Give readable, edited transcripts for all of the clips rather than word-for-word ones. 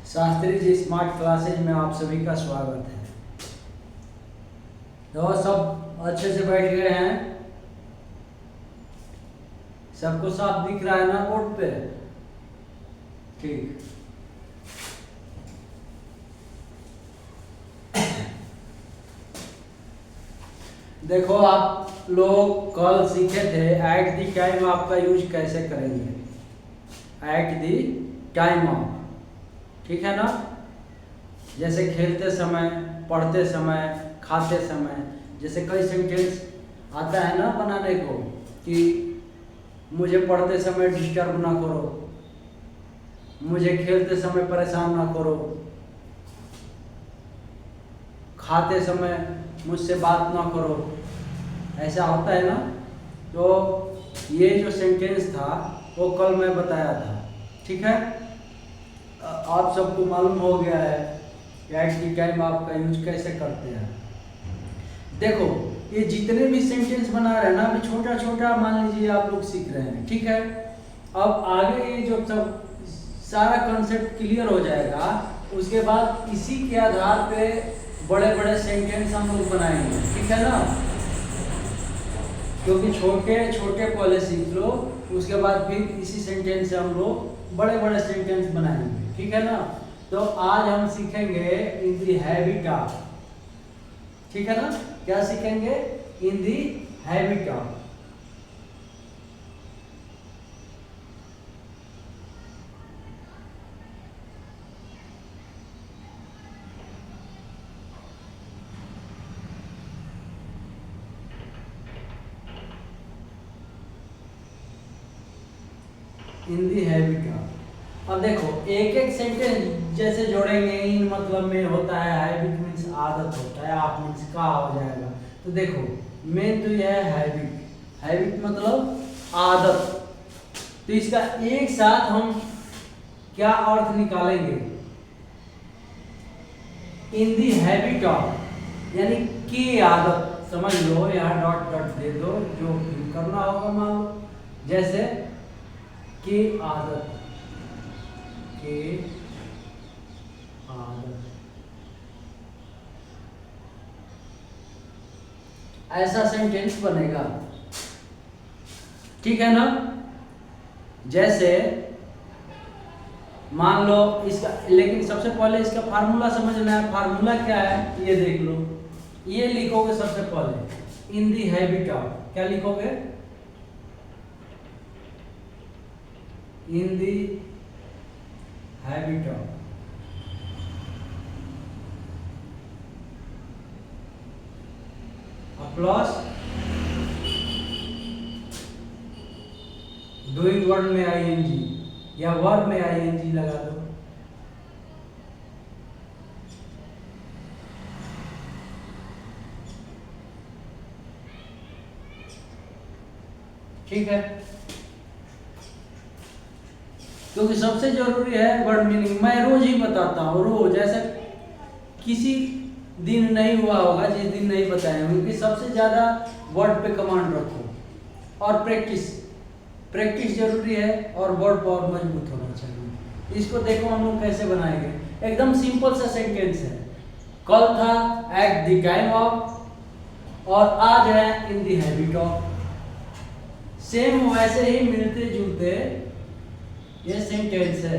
Shastri ji smart classes में आप सभी का स्वागत है। तो सब अच्छे से बैठ गए हैं, सबको साफ दिख रहा है ना बोर्ड पे? ठीक। देखो, आप लोग कल सीखे थे एट द टाइम ऑफ का यूज कैसे करेंगे। एट द टाइम ऑफ, ठीक है ना? जैसे खेलते समय, पढ़ते समय, खाते समय, जैसे कई सेंटेंस आता है ना बनाने को कि मुझे पढ़ते समय डिस्टर्ब ना करो, मुझे खेलते समय परेशान ना करो, खाते समय मुझसे बात ना करो, ऐसा होता है ना? तो ये जो सेंटेंस था वो कल मैं बताया था, ठीक है? आप सबको मालूम हो गया है एट द टाइम आपका यूज कैसे करते हैं। देखो, ये जितने भी सेंटेंस बना रहे हैं ना, अभी छोटा छोटा मान लीजिए आप लोग सीख रहे हैं, ठीक है? अब आगे ये जो सब सारा कंसेप्ट क्लियर हो जाएगा, उसके बाद इसी के आधार पे बड़े बड़े सेंटेंस हम लोग बनाएंगे, ठीक है ना? क्योंकि छोटे छोटे पहले सीख लो, उसके बाद फिर इसी सेंटेंस से हम लोग बड़े बड़े सेंटेंस बनाएंगे, ठीक है ना? तो आज हम सीखेंगे इन दी हैबिट ऑफ, ठीक है ना? क्या सीखेंगे? In the habit of. In the habit of. अब देखो, एक एक सेंटेंस जैसे जोड़ेंगे, इन मतलब में होता है, हैबिट मीन्स आदत होता है, आप मीन्स का हो जाएगा। तो देखो, मेन तो यह है हैबिट, हैबिट मतलब आदत। तो इसका एक साथ हम क्या अर्थ निकालेंगे? इन दी हैबिट ऑफ यानी की आदत, समझ लो, यहाँ डॉट डॉट दे दो, जो करना होगा मान लो, जैसे की आदत, की आदत, ऐसा सेंटेंस बनेगा, ठीक है ना? जैसे मान लो इसका, लेकिन सबसे पहले इसका फार्मूला समझना है। फार्मूला क्या है ये देख लो। ये लिखोगे सबसे पहले, इन दी हैबिट ऑफ, क्या लिखोगे? In the habit of, plus doing word में आईएनजी या वर्ब में आईएनजी लगा दो, ठीक है? क्योंकि सबसे जरूरी है वर्ड मीनिंग। मैं रोज ही बताता हूँ, रोज, ऐसा किसी दिन नहीं हुआ होगा जिस दिन नहीं बताए होंगे। क्योंकि सबसे ज्यादा वर्ड पे कमांड रखो और प्रैक्टिस, प्रैक्टिस जरूरी है, और वर्ड पावर मजबूत होना चाहिए। इसको देखो हम लोग कैसे बनाएंगे। एकदम सिंपल सा सेंटेंस है। कल था एट द टाइम ऑफ, और आज है in the habit of. Same वैसे ही मिलते जुलते ये सेंटेंस है।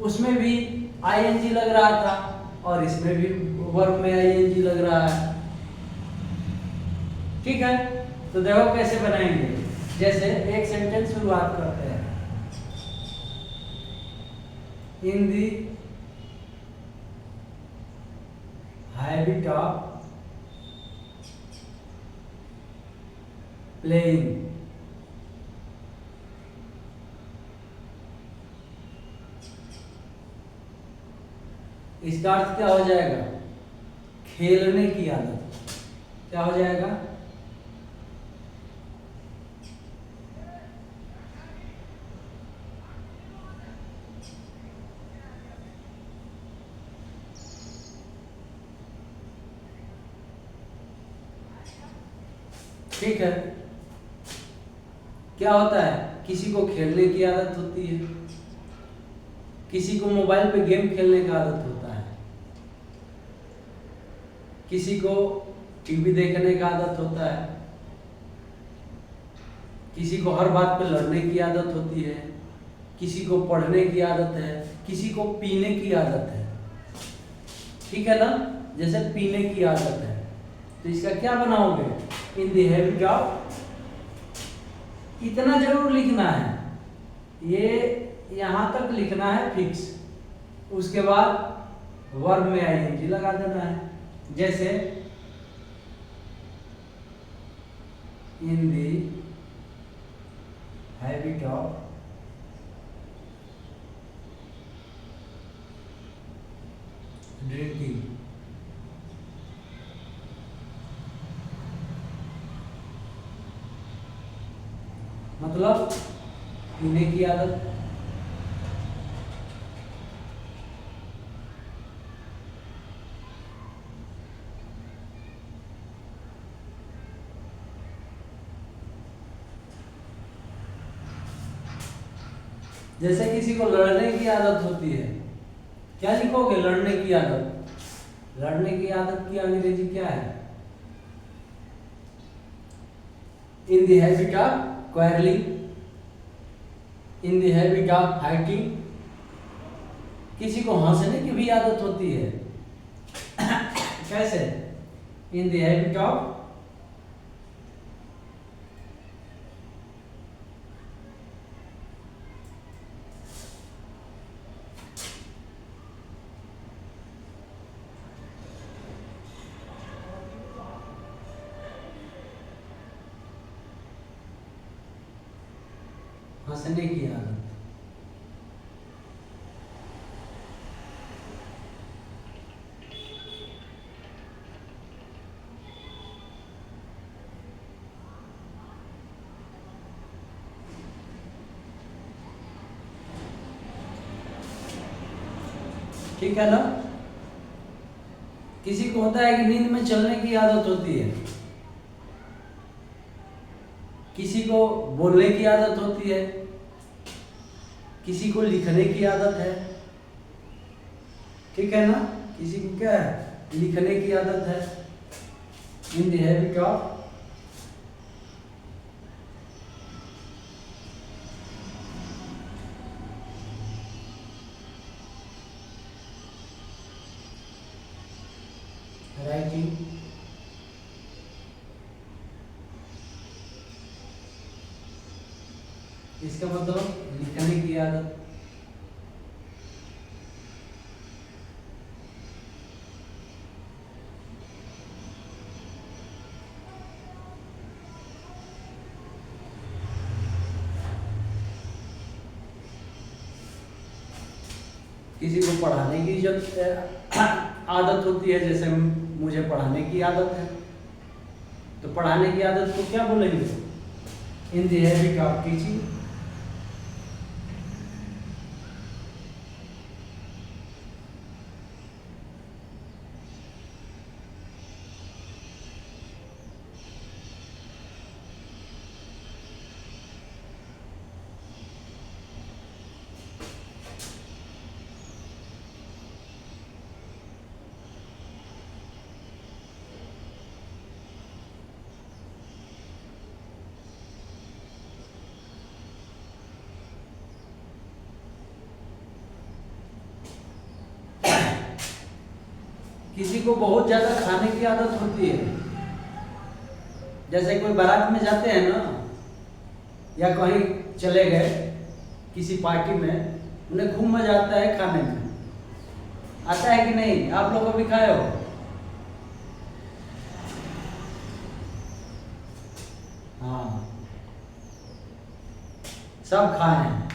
उसमें भी आईएनजी लग रहा था और इसमें भी वर्ब में आईएनजी लग रहा है, ठीक है? तो देखो कैसे बनाएंगे। जैसे एक सेंटेंस शुरुआत करते हैं, इन दी हैबिट ऑफ प्लेइंग। इसका अर्थ क्या हो जाएगा? खेलने की आदत। क्या हो जाएगा? ठीक है? क्या होता है? किसी को खेलने की आदत होती है, किसी को मोबाइल पे गेम खेलने का आदत होता है, किसी को टीवी देखने का आदत होता है, किसी को हर बात पे लड़ने की आदत होती है, किसी को पढ़ने की आदत है, किसी को पीने की आदत है। ठीक है ना, जैसे पीने की आदत है तो इसका क्या बनाओगे, इन द हैबिट ऑफ, इतना जरूर लिखना है, ये यहां तक लिखना है फिक्स, उसके बाद वर्ब में आईएनजी लगा देना है। जैसे in the habit of drinking, मतलब पीने की आदत। जैसे किसी को लड़ने की आदत होती है, क्या लिखोगे, लड़ने की आदत। लड़ने की आदत की अंग्रेजी क्या है, in the habit of quarrelling, in the habit of fighting. किसी को हंसने की भी आदत होती है कैसे, इन द हैबिट ऑफ हंसने की आदत। ठीक है ना, किसी को होता है कि नींद में चलने की आदत होती है, किसी को बोलने की आदत होती है, किसी को लिखने की आदत है। ठीक है ना, किसी को क्या है, लिखने की आदत है, in the habit of writing. इसका मतलब लिखने की आदत। किसी को पढ़ाने की जब आदत होती है, जैसे मुझे पढ़ाने की आदत है, तो पढ़ाने की आदत को क्या बोलेंगे, in the habit of teaching. किसी को बहुत ज्यादा खाने की आदत होती है, जैसे कोई बारात में जाते हैं ना, या कहीं चले गए किसी पार्टी में, उन्हें खूब मजा आता है खाने में। आता है कि नहीं, आप लोग कभी खाए हो? हाँ, सब खाए हैं।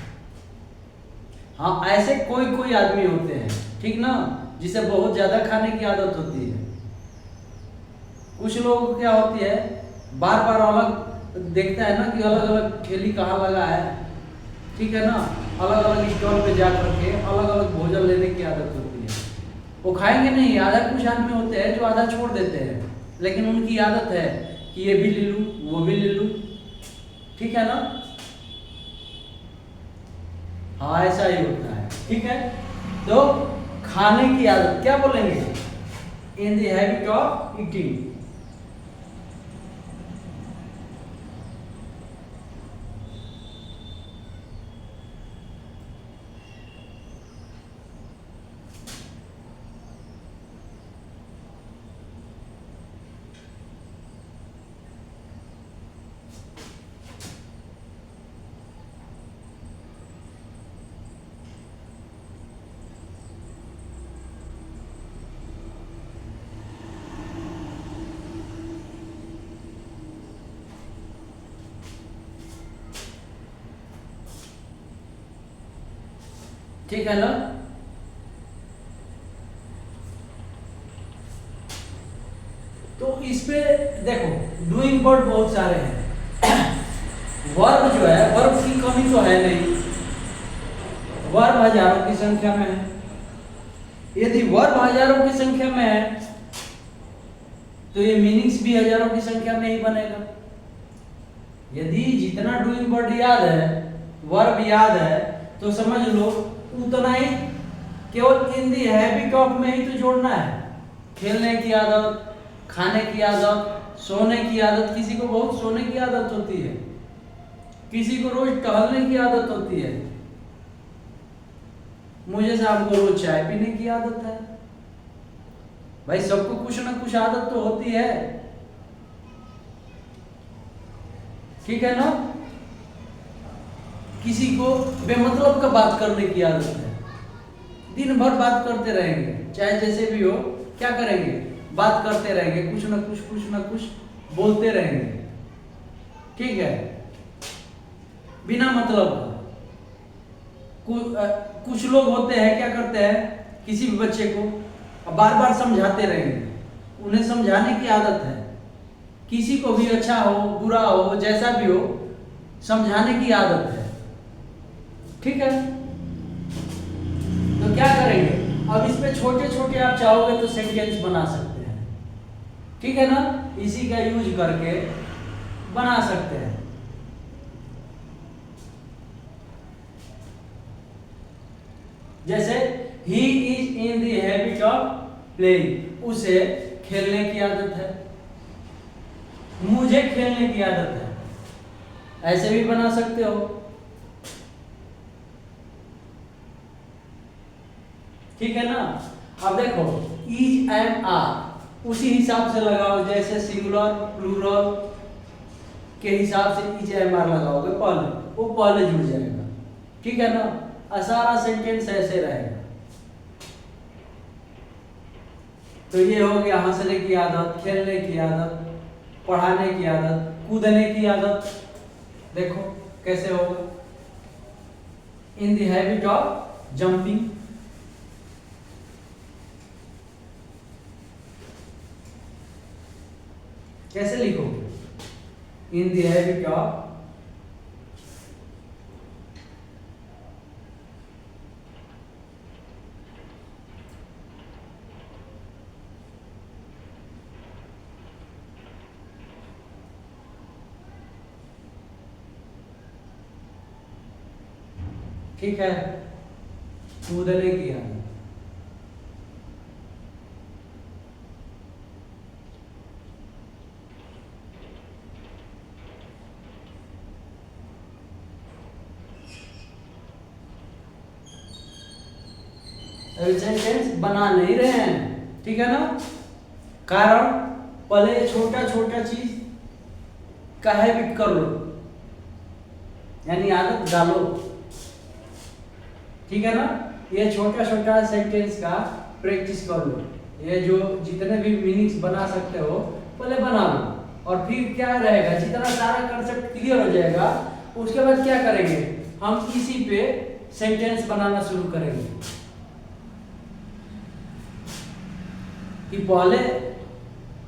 हाँ, ऐसे कोई कोई आदमी होते हैं, ठीक ना, जिसे बहुत ज्यादा खाने की आदत होती है। कुछ लोगों को क्या होती है, बार बार अलग देखता है ना कि अलग अलग ठेली कहाँ लगा है, ठीक है ना, अलग अलग स्टॉल पे जा करके अलग अलग भोजन लेने की आदत होती है। वो खाएंगे नहीं, आधा कुछ आदमी होते हैं जो आधा छोड़ देते हैं, लेकिन उनकी आदत है कि ये भी ले लूँ, वो भी ले लूँ। ठीक है ना, हाँ ऐसा ही होता है। ठीक है। तो खाने की आदत क्या बोलेंगे? In the habit of eating. ठीक है ना? तो इस पे देखो डूइंग वर्ड बहुत सारे हैं। वर्ब जो है, वर्ब की कमी तो है नहीं, वर्ब हजारों की संख्या में है। यदि वर्ब हजारों की संख्या में है तो ये मीनिंग्स भी हजारों की संख्या में ही बनेगा। यदि जितना डूइंग वर्ड याद है, वर्ब याद है, तो समझ लो उतना ही केवल इन दी हैबिट ऑफ में ही तो जोड़ना है। खेलने की आदत, खाने की आदत, सोने की आदत। किसी को बहुत सोने की आदत होती है, किसी को रोज टहलने की आदत होती है, मुझे शाम को रोज चाय पीने की आदत है। भाई सबको कुछ ना कुछ आदत तो होती है, ठीक है ना? किसी को बेमतलब का बात करने की आदत है, दिन भर बात करते रहेंगे, चाहे जैसे भी हो, क्या करेंगे? बात करते रहेंगे, कुछ ना कुछ बोलते रहेंगे, ठीक है, बिना मतलब का। कुछ लोग होते हैं क्या करते हैं, किसी भी बच्चे को बार बार समझाते रहेंगे, उन्हें समझाने की आदत है। किसी को भी अच्छा हो बुरा हो जैसा भी हो, समझाने की आदत है, ठीक है। तो क्या करेंगे? अब इसमें छोटे छोटे आप चाहोगे तो सेंटेंस बना सकते हैं, ठीक है ना? इसी का यूज करके बना सकते हैं। जैसे he is in the habit of playing, उसे खेलने की आदत है, मुझे खेलने की आदत है, ऐसे भी बना सकते हो, ठीक है ना? अब देखो इज एंड आर उसी हिसाब से लगाओ, जैसे सिंगुलर प्लूरल के हिसाब से इज एंड आर लगाओगे पहले, वो पहले जुड़ जाएगा, ठीक है ना? सारा सेंटेंस ऐसे रहेगा। तो ये हो गया हंसने की आदत, खेलने की आदत, पढ़ाने की आदत, कूदने की आदत। देखो कैसे होगा, in the habit of jumping, कैसे लिखोगे? इन द हैबिट ऑफ ठीक है, कूदने की आदत, सेंटेंस बना नहीं रहे हैं, ठीक है ना? कारण पहले छोटा छोटा चीज का हैबिट कर लो, यानी आदत डालो, ठीक है ना? ये छोटा छोटा सेंटेंस का प्रैक्टिस कर लो, ये जो जितने भी मीनिंग्स बना सकते हो पहले बना लो, और फिर क्या रहेगा, जितना सारा कंसेप्ट क्लियर हो जाएगा उसके बाद क्या करेंगे, हम इसी पे सेंटेंस बनाना शुरू करेंगे। कि पहले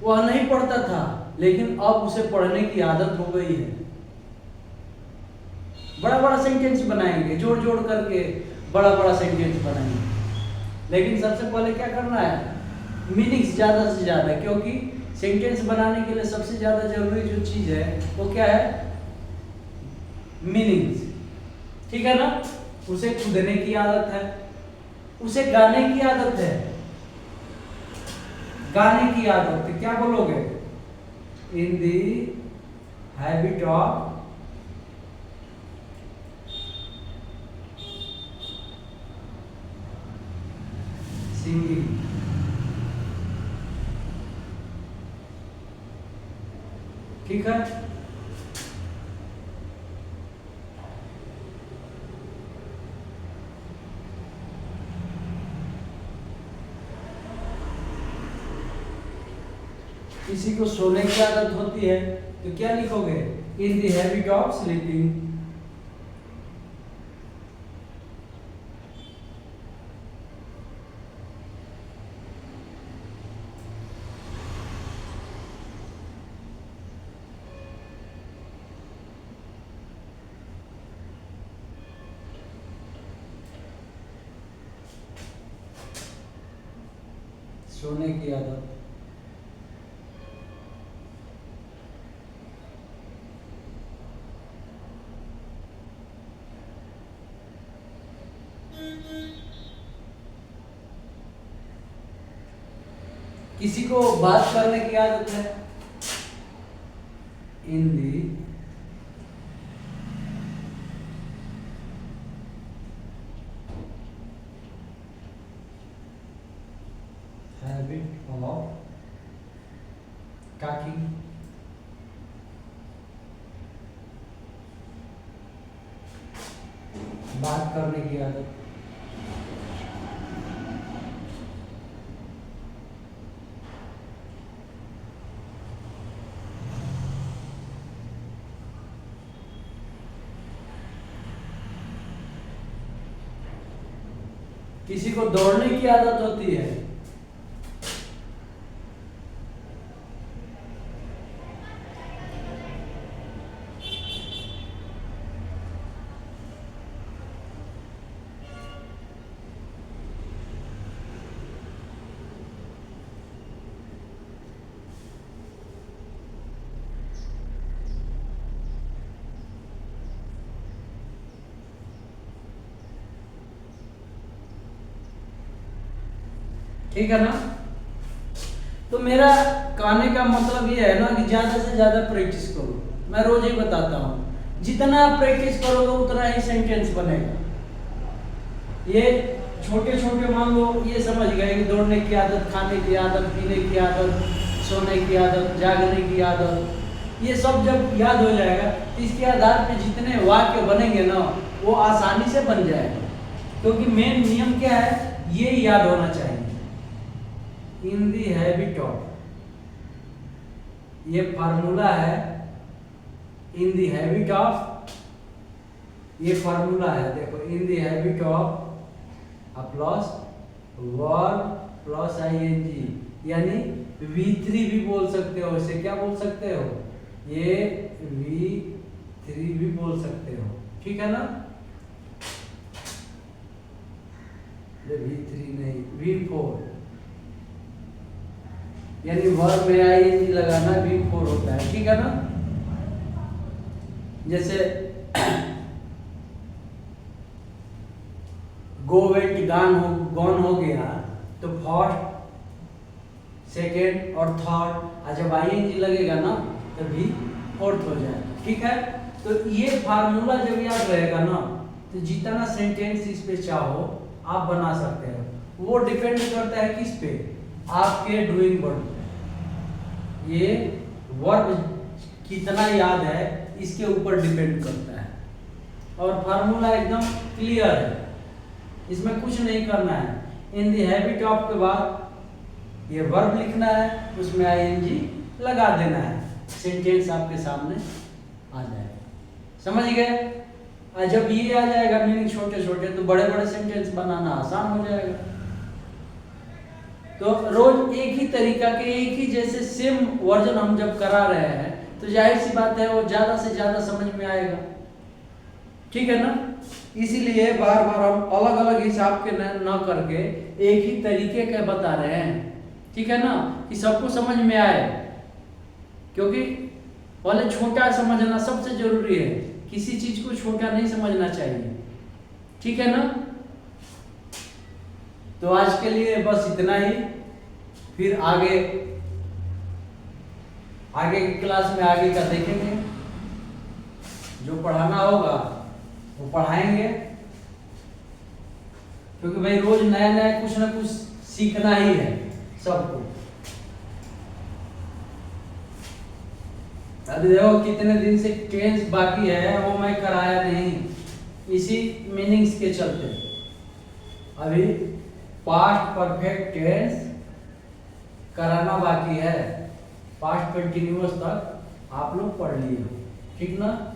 वह नहीं पढ़ता था लेकिन अब उसे पढ़ने की आदत हो गई है, बड़ा बड़ा सेंटेंस बनाएंगे, जोड़ जोड़ करके बड़ा बड़ा सेंटेंस बनाएंगे। लेकिन सबसे पहले क्या करना है, मीनिंग्स ज़्यादा से ज़्यादा, क्योंकि सेंटेंस बनाने के लिए सबसे ज़्यादा जरूरी जो चीज़ है वो क्या है, मीनिंग्स, ठीक है ना? उसे कूदने की आदत है, उसे गाने की आदत है, गाने की आदत है, क्या बोलोगे? इन दी हैबिट ऑफ सिंगिंग। ठीक है, किसी को सोने की आदत होती है तो क्या लिखोगे? In the habit of sleeping. सोने की आदत। किसी को बात करने की आदत है, in the habit of talking. बात करने की आदत। किसी को दौड़ने की आदत होती है, ठीक है ना? तो मेरा कहने का मतलब ये है ना कि ज्यादा से ज्यादा प्रैक्टिस करो। मैं रोज ही बताता हूँ, जितना आप प्रैक्टिस करोगे उतना ही सेंटेंस बनेगा। ये छोटे छोटे मान लो ये समझ गए कि दौड़ने की आदत, खाने की आदत, पीने की आदत, सोने की आदत, जागने की आदत, ये सब जब याद हो जाएगा तो इसके आधार पे जितने वाक्य बनेंगे ना वो आसानी से बन जाएगा। क्योंकि मेन नियम क्या है, ये याद होना चाहिए। इन दी हैबिट ऑफ, ये फार्मूला है। इन दी हैबिट ऑफ, ये फार्मूला है, देखो। In the habit of plus verb plus ING, यानी V3 भी बोल सकते हो, इसे क्या बोल सकते हो? ये V3 भी बोल सकते हो, ठीक है ना? V3 नहीं, V4, यानी वर्ब में आईएनजी लगाना V4 होता है, ठीक है ना? जैसे गो वेंट गॉन हो गया तो फर्स्ट, सेकेंड और थर्ड, और जब आईएनजी लगेगा ना तभी फोर्थ हो जाएगा, ठीक है? तो ये फार्मूला जब याद रहेगा ना तो जितना सेंटेंस इस पे चाहो आप बना सकते हो। वो डिपेंड करता है किस पे? आपके डूइंग वर्ब पे। ये वर्ब कितना याद है इसके ऊपर डिपेंड करता है। और फार्मूला एकदम क्लियर है, इसमें कुछ नहीं करना है। इन दी हैबिट ऑफ के बाद ये वर्ब लिखना है, उसमें आईएनजी लगा देना है, सेंटेंस आपके सामने आ जाएगा। समझ गए? और जब ये आ जाएगा मीनिंग छोटे छोटे तो बड़े बड़े सेंटेंस बनाना आसान हो जाएगा। तो रोज एक ही तरीका के एक ही जैसे सेम वर्जन हम जब करा रहे हैं तो जाहिर सी बात है वो ज्यादा से ज्यादा समझ में आएगा, ठीक है ना? इसीलिए बार बार हम अलग अलग हिसाब के न करके एक ही तरीके के बता रहे हैं, ठीक है ना? कि सबको समझ में आए, क्योंकि पहले छोटा समझना सबसे जरूरी है। किसी चीज को छोटा नहीं समझना चाहिए, ठीक है ना। तो आज के लिए बस इतना ही, फिर आगे की क्लास में आगे का देखेंगे, जो पढ़ाना होगा वो पढ़ाएंगे, क्योंकि भाई रोज नया नया कुछ ना कुछ सीखना ही है सबको। अभी देखो कितने दिन से टेंस बाकी है, वो मैं कराया नहीं, इसी मीनिंग्स के चलते। अभी पास्ट परफेक्ट टेंस कराना बाकी है, पास्ट कंटिन्यूअस तक आप लोग पढ़ लिए, ठीक ना।